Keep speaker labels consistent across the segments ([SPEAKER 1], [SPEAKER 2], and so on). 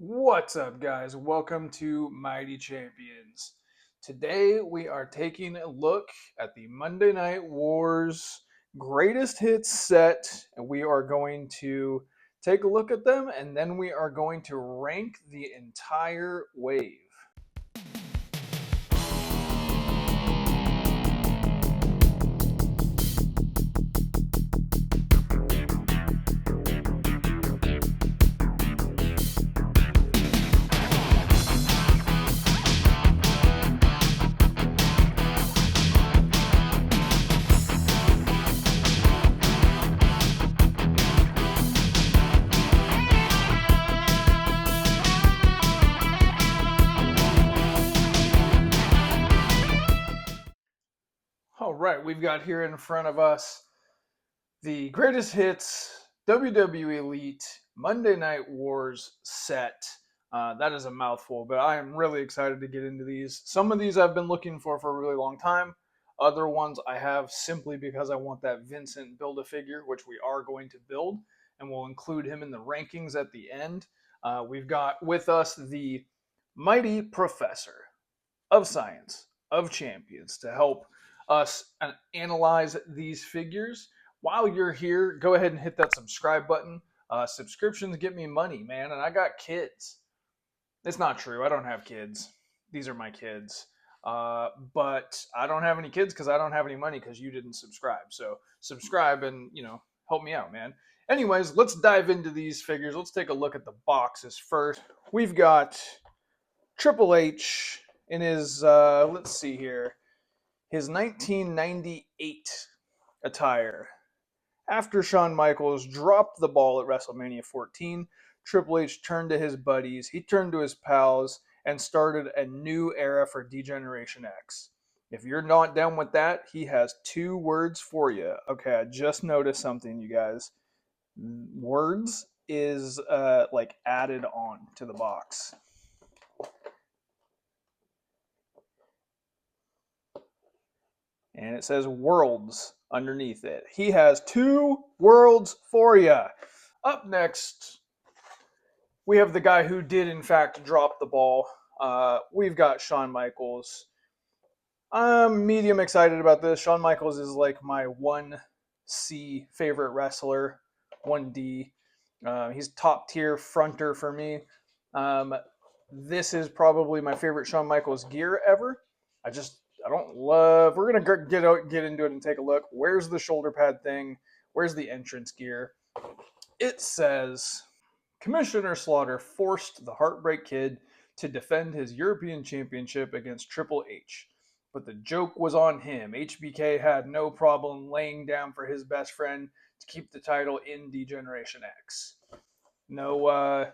[SPEAKER 1] What's up, guys? Welcome to Mighty Champions. Today we are taking a look at the Monday Night Wars greatest hits set, and we are going to take a look at them, and then we are going to rank the entire wave. All right, we've got here in front of us the greatest hits WWE Elite Monday Night Wars set. That is a mouthful, but I am really excited to get into these. Some of these I've been looking for a really long time. Other ones I have simply because I want that Vincent Build-A-Figure, which we are going to build, and we'll include him in the rankings at the end. We've got with us the mighty professor of science, of champions, to help us analyze these figures. While you're here, go ahead and hit that subscribe button. Subscriptions get me money, man, and I got kids. It's not true. I don't have kids. These are my kids. But I don't have any kids because I don't have any money because you didn't subscribe. So subscribe and, help me out, man. Anyways, let's dive into these figures. Let's take a look at the boxes first. We've got Triple H in his, let's see here, his 1998 attire. After Shawn Michaels dropped the ball at WrestleMania 14, Triple H turned to his buddies, he turned to his pals, and started a new era for D-Generation X. If you're not down with that, he has two words for you. Okay, I just noticed something, you guys. Words is like added on to the box. And it says worlds underneath it. He has two worlds for you. Up next, we have the guy who did, in fact, drop the ball. We've got Shawn Michaels. I'm medium excited about this. Shawn Michaels is like my 1C favorite wrestler, 1D. He's top tier fronter for me. This is probably my favorite Shawn Michaels gear ever. I don't love. We're gonna get into it and take a look. Where's the shoulder pad thing? Where's the entrance gear? It says Commissioner Slaughter forced the Heartbreak Kid to defend his European Championship against Triple H. But the joke was on him. HBK had no problem laying down for his best friend to keep the title in D-Generation X. No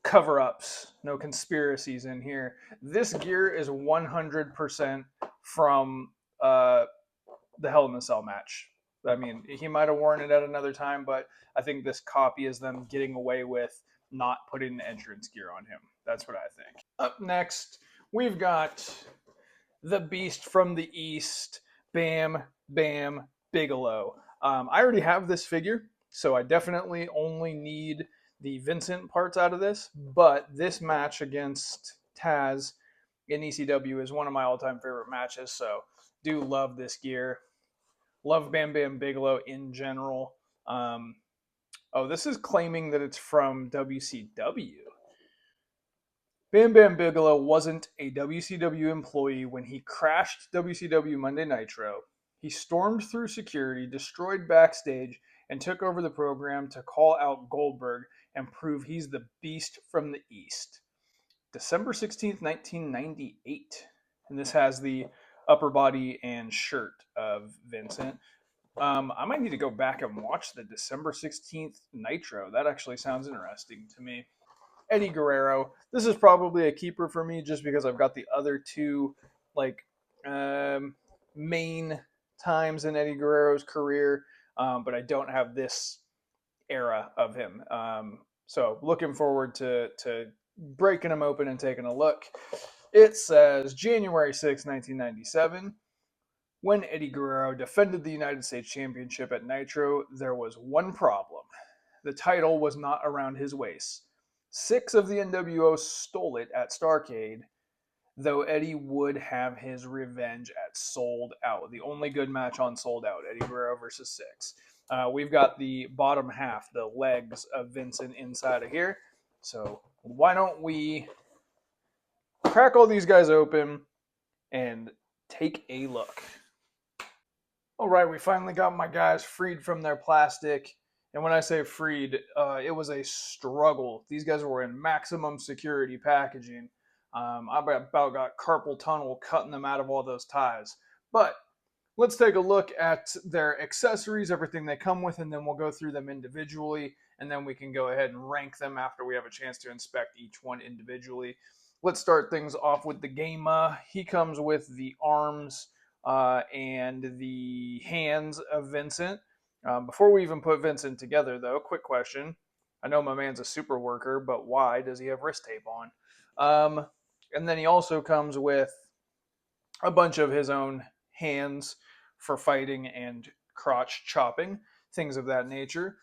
[SPEAKER 1] cover-ups, no conspiracies in here. This gear is 100% from the Hell in a Cell match. I mean, he might have worn it at another time, but I think this copy is them getting away with not putting the entrance gear on him. That's what I think. Up next, we've got the Beast from the East, Bam Bam Bigelow. I already have this figure, so I definitely only need the Vincent parts out of this, but this match against Taz in ECW is one of my all-time favorite matches, so do love this gear. Love Bam Bam Bigelow in general. This is claiming that it's from WCW. Bam Bam Bigelow wasn't a WCW employee when he crashed WCW Monday Nitro. He stormed through security, destroyed backstage, and took over the program to call out Goldberg and prove he's the Beast from the East. December 16th, 1998. And this has the upper body and shirt of Vincent. I might need to go back and watch the December 16th Nitro. That actually sounds interesting to me. Eddie Guerrero. This is probably a keeper for me just because I've got the other two main times in Eddie Guerrero's career, but I don't have this era of him. So looking forward to breaking them open and taking a look. It says January 6, 1997. When Eddie Guerrero defended the United States Championship at Nitro, there was one problem. The title was not around his waist. 6 of the NWO stole it at Starrcade, though Eddie would have his revenge at Sold Out. The only good match on Sold Out, Eddie Guerrero versus 6. We've got the bottom half, the legs of Vincent inside of here. So why don't we crack all these guys open and take a look. All right, we finally got my guys freed from their plastic. And when I say freed, it was a struggle. These guys were in maximum security packaging. I about got carpal tunnel cutting them out of all those ties. But let's take a look at their accessories, everything they come with, and then we'll go through them individually. And then we can go ahead and rank them after we have a chance to inspect each one individually. Let's start things off with the Gama. He comes with the arms and the hands of Vincent. Before we even put Vincent together, though, quick question. I know my man's a super worker, but why does he have wrist tape on? And then he also comes with a bunch of his own hands for fighting and crotch chopping, things of that nature.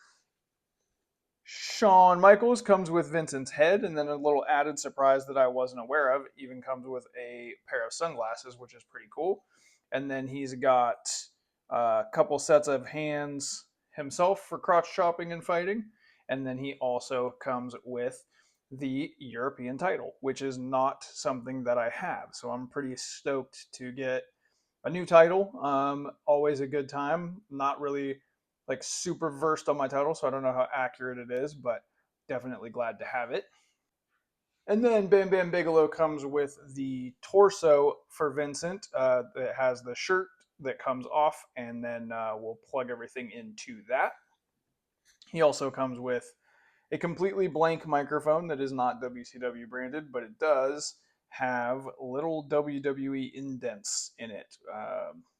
[SPEAKER 1] Shawn Michaels comes with Vincent's head, and then a little added surprise that I wasn't aware of even comes with a pair of sunglasses, which is pretty cool. And then he's got a couple sets of hands himself for crotch chopping and fighting. And then he also comes with the European title, which is not something that I have. So I'm pretty stoked to get a new title. Always a good time. Not really like super versed on my title, so I don't know how accurate it is, but definitely glad to have it. And then Bam Bam Bigelow comes with the torso for Vincent that has the shirt that comes off, and then we'll plug everything into that. He also comes with a completely blank microphone that is not WCW branded, but it does have little WWE indents in it.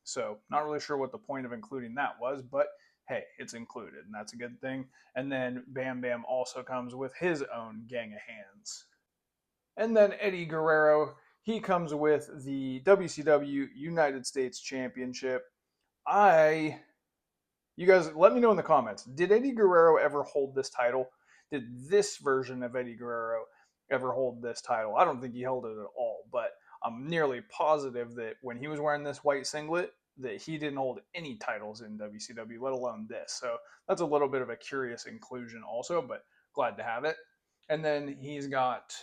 [SPEAKER 1] So not really sure what the point of including that was, but hey, it's included, and that's a good thing. And then Bam Bam also comes with his own gang of hands. And then Eddie Guerrero, he comes with the WCW United States Championship. You guys, let me know in the comments. Did Eddie Guerrero ever hold this title? Did this version of Eddie Guerrero ever hold this title? I don't think he held it at all, but I'm nearly positive that when he was wearing this white singlet, that he didn't hold any titles in WCW, let alone this. So that's a little bit of a curious inclusion also, but glad to have it. And then he's got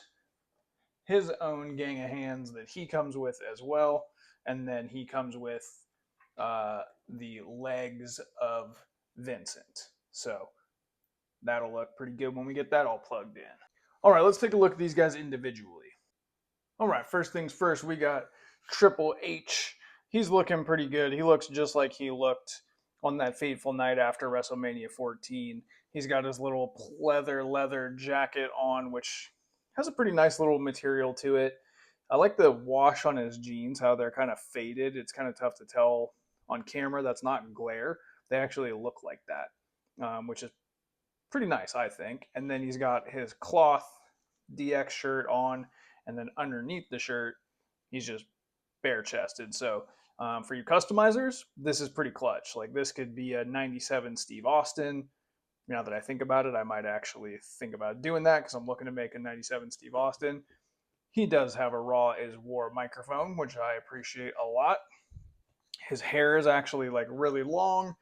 [SPEAKER 1] his own gang of hands that he comes with as well. And then he comes with the legs of Vincent. So that'll look pretty good when we get that all plugged in. All right, let's take a look at these guys individually. All right, first things first, we got Triple H. He's looking pretty good. He looks just like he looked on that fateful night after WrestleMania 14. He's got his little leather jacket on, which has a pretty nice little material to it. I like the wash on his jeans, how they're kind of faded. It's kind of tough to tell on camera. That's not glare. They actually look like that, which is pretty nice, I think. And then he's got his cloth DX shirt on, and then underneath the shirt, he's just bare chested. So for you customizers, this is pretty clutch. Like this could be a 97 Steve Austin. Now that I think about it, I might actually think about doing that because I'm looking to make a 97 Steve Austin. He does have a Raw is War microphone, which I appreciate a lot. His hair is actually like really long.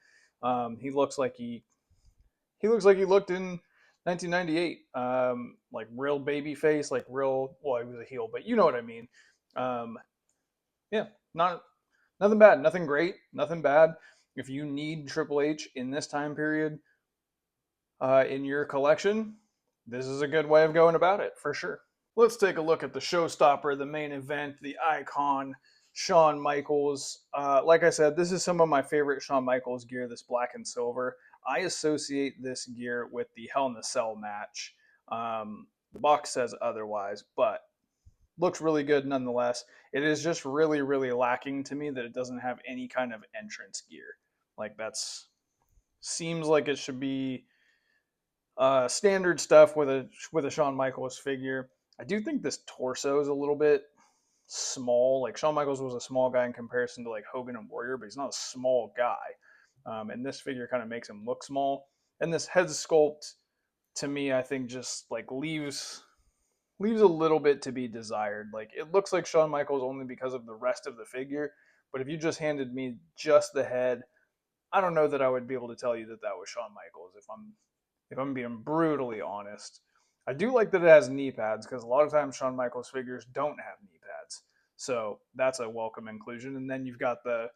[SPEAKER 1] He looks like he looks like he looked in 1998, like real baby face, like real. Well, he was a heel, but you know what I mean. Um, yeah, not nothing bad, nothing great, nothing bad. If you need Triple H in this time period in your collection, this is a good way of going about it for sure. Let's take a look at the showstopper, the main event, the icon, Shawn Michaels. Like I said, this is some of my favorite Shawn Michaels gear, this black and silver. I associate this gear with the Hell in a Cell match. The box says otherwise, but looks really good nonetheless. It is just really, really lacking to me that it doesn't have any kind of entrance gear. Like that's seems like it should be standard stuff with a Shawn Michaels figure. I do think this torso is a little bit small. Like Shawn Michaels was a small guy in comparison to like Hogan and Warrior, but he's not a small guy. And this figure kind of makes him look small. And this head sculpt to me, I think just like leaves a little bit to be desired. Like it looks like Shawn Michaels only because of the rest of the figure, but if you just handed me just the head, I don't know that I would be able to tell you that that was Shawn Michaels if I'm being brutally honest. I do like that it has knee pads because a lot of times Shawn Michaels figures don't have knee pads. So that's a welcome inclusion. And then you've got the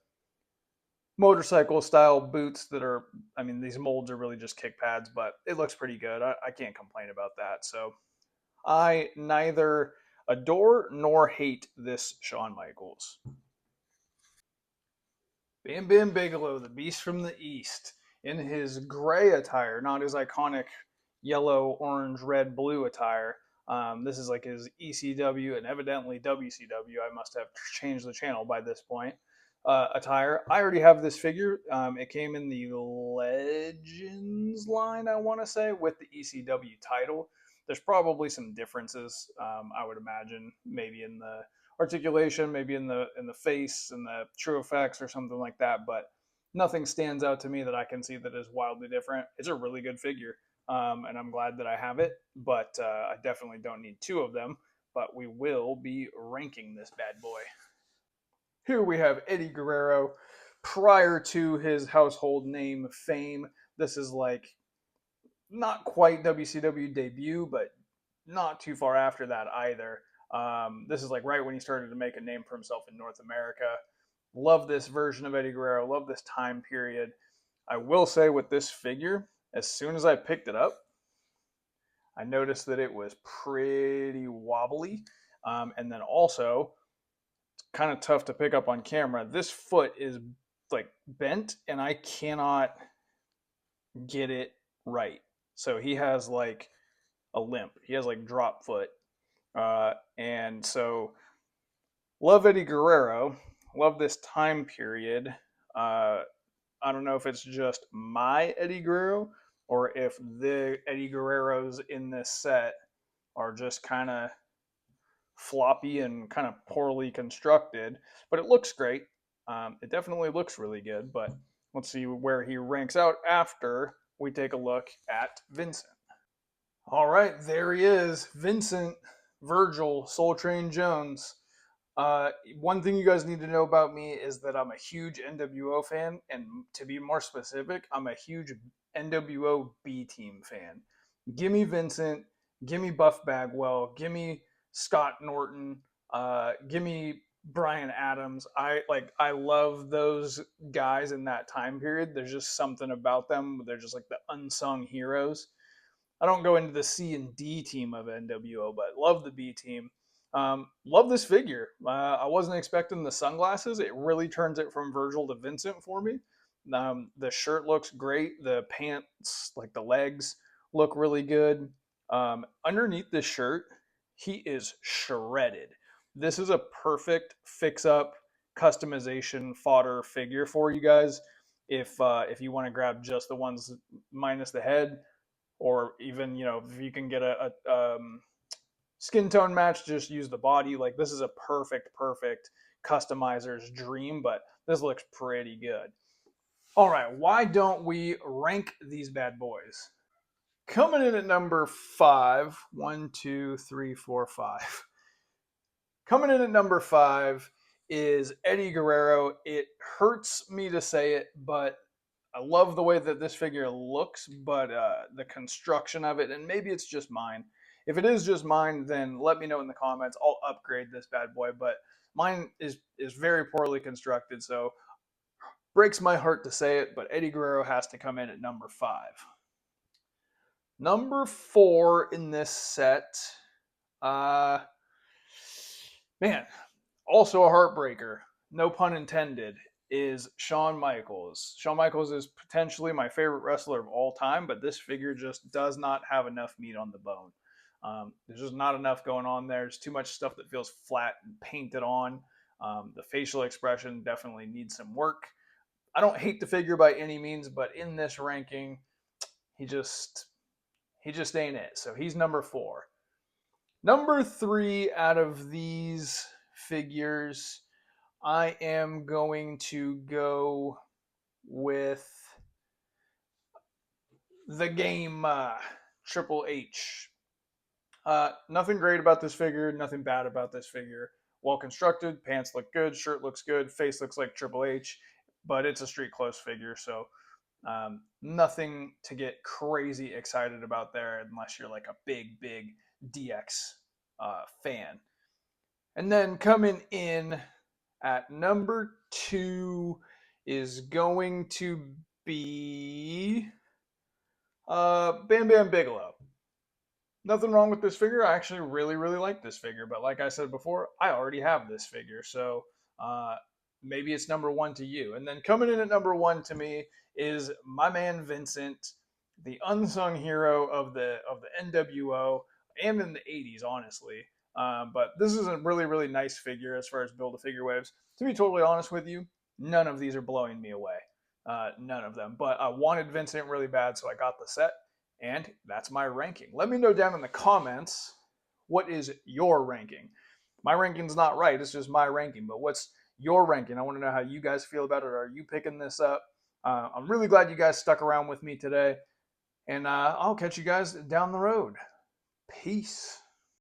[SPEAKER 1] motorcycle style boots that are, I mean, these molds are really just kick pads, but it looks pretty good. I can't complain about that. So I neither adore nor hate this Shawn Michaels. Bam Bam Bigelow, the Beast from the East, in his gray attire, not his iconic yellow, orange, red, blue attire. This is like his ECW and evidently WCW. I must have changed the channel by this point. Attire. I already have this figure. It came in the Legends line, I want to say, with the ECW title. There's probably some differences. I would imagine, maybe in the articulation, maybe in the face and the true effects or something like that. But nothing stands out to me that I can see that is wildly different. It's a really good figure, and I'm glad that I have it. But I definitely don't need two of them. But we will be ranking this bad boy. Here we have Eddie Guerrero prior to his household name fame. This is like not quite WCW debut, but not too far after that either. This is like right when he started to make a name for himself in North America. Love this version of Eddie Guerrero. Love this time period. I will say with this figure, as soon as I picked it up, I noticed that it was pretty wobbly. And then also, it's kind of tough to pick up on camera. This foot is like bent, and I cannot get it right. So he has like a limp. He has like drop foot. And so love Eddie Guerrero. Love this time period. Uh, I don't know if it's just my Eddie Guerrero or if the Eddie Guerreros in this set are just kind of floppy and kind of poorly constructed, but it looks great. It definitely looks really good, but let's see where he ranks out after we take a look at Vincent. All right, there he is, Vincent Virgil Soul Train Jones. One thing you guys need to know about me is that I'm a huge NWO fan, and to be more specific, I'm a huge NWO B Team fan. Gimme Vincent, gimme Buff Bagwell, gimme Scott Norton, gimme Brian Adams. I love those guys in that time period. There's just something about them. They're just like the unsung heroes. I don't go into the C and D team of NWO, but love the B team. Love this figure. I wasn't expecting the sunglasses. It really turns it from Virgil to Vincent for me. The shirt looks great. The pants, like the legs, look really good. Underneath this shirt, he is shredded. This is a perfect fix-up customization fodder figure for you guys. If you want to grab just the ones minus the head, or even if you can get a skin tone match, just use the body. Like this is a perfect customizer's dream, but this looks pretty good. All right, why don't we rank these bad boys? Coming in at number five, 1, 2, 3, 4, 5. Coming in at number 5 is Eddie Guerrero. It hurts me to say it, but I love the way that this figure looks, but the construction of it, and maybe it's just mine. If it is just mine, then let me know in the comments. I'll upgrade this bad boy, but mine is very poorly constructed, so breaks my heart to say it, but Eddie Guerrero has to come in at number 5. Number 4 in this set, uh, man, also a heartbreaker, no pun intended, is Shawn Michaels. Shawn Michaels is potentially my favorite wrestler of all time, but this figure just does not have enough meat on the bone. There's just not enough going on there. There's too much stuff that feels flat and painted on. The facial expression definitely needs some work. I don't hate the figure by any means, but in this ranking, he just ain't it. So he's number 4. Number 3 out of these figures, I am going to go with the game Triple H. Nothing great about this figure, nothing bad about this figure. Well constructed, pants look good, shirt looks good, face looks like Triple H, but it's a street close figure, so nothing to get crazy excited about there unless you're like a big DX fan. And then coming in at number 2 is going to be Bam Bam Bigelow. Nothing wrong with this figure. I actually really like this figure, but like I said before, I already have this figure, so uh, maybe it's number 1 to you. And then coming in at number 1 to me is my man Vincent, the unsung hero of the NWO and in the '80s, honestly. But this is a really nice figure as far as build a figure waves. To be totally honest with you, none of these are blowing me away. None of them. But I wanted Vincent really bad, so I got the set. And that's my ranking. Let me know down in the comments, what is your ranking? My ranking's not right, it's just my ranking. But what's your ranking? I want to know how you guys feel about it. Are you picking this up? I'm really glad you guys stuck around with me today. And I'll catch you guys down the road. Peace.